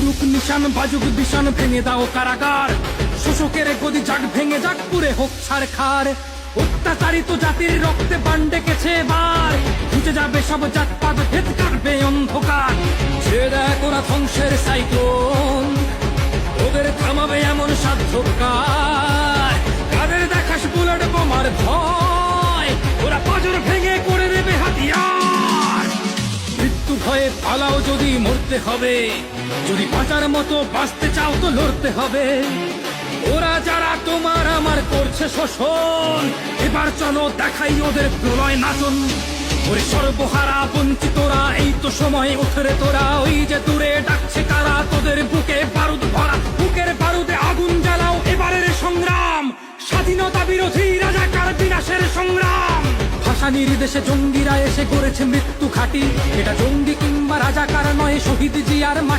চলুক নিশান বাজুক বিশান ভেঙে দাও কারাগার শোষকের গদি যাক ভেঙে যাক পুরে হোক ছাড়খাড় অত্যাচারিত জাতির রক্তে বান ডেকেছে এবার ঘুচে যাবে সব জাতপাত ভেদ কাটবে অন্ধকার ছেড়ে দেখ ওরা ধ্বংসের সাইক্লোন ওদের থামাবে এমন সাধ্য কার কাদের দেখাস বুলেট বোমার ভয় ওরা পাঁজর ভেঙে করে দেবে হাতিয়ার মৃত্যু ভয়ে পালাও যদি মরতে হবে যদি বাঁচার মতো বাঁচতে চাও তো লড়তে হবে ওরা যারা তোমার আমার করছে শোষণ এবার চলো দেখাই ওদের প্রলয় নাচন ওরে সর্বহারা বঞ্চিতরা এই তো সময় উঠরে তোরা ওই যে দূরে ডাকছে কারা তোদের বুকে বারুদ ভরা বুকের বারুদে আগুন জ্বালাও এবারের সংগ্রাম স্বাধীনতা বিরোধী রাজাকার বিনাশের সংগ্রাম ভাষা নির্দেশে জঙ্গিরা এসে গড়েছে মৃত্যু ঘাঁটি এটা জঙ্গি কিংবা রাজাকার নয় শহীদ জিয়ার মাটি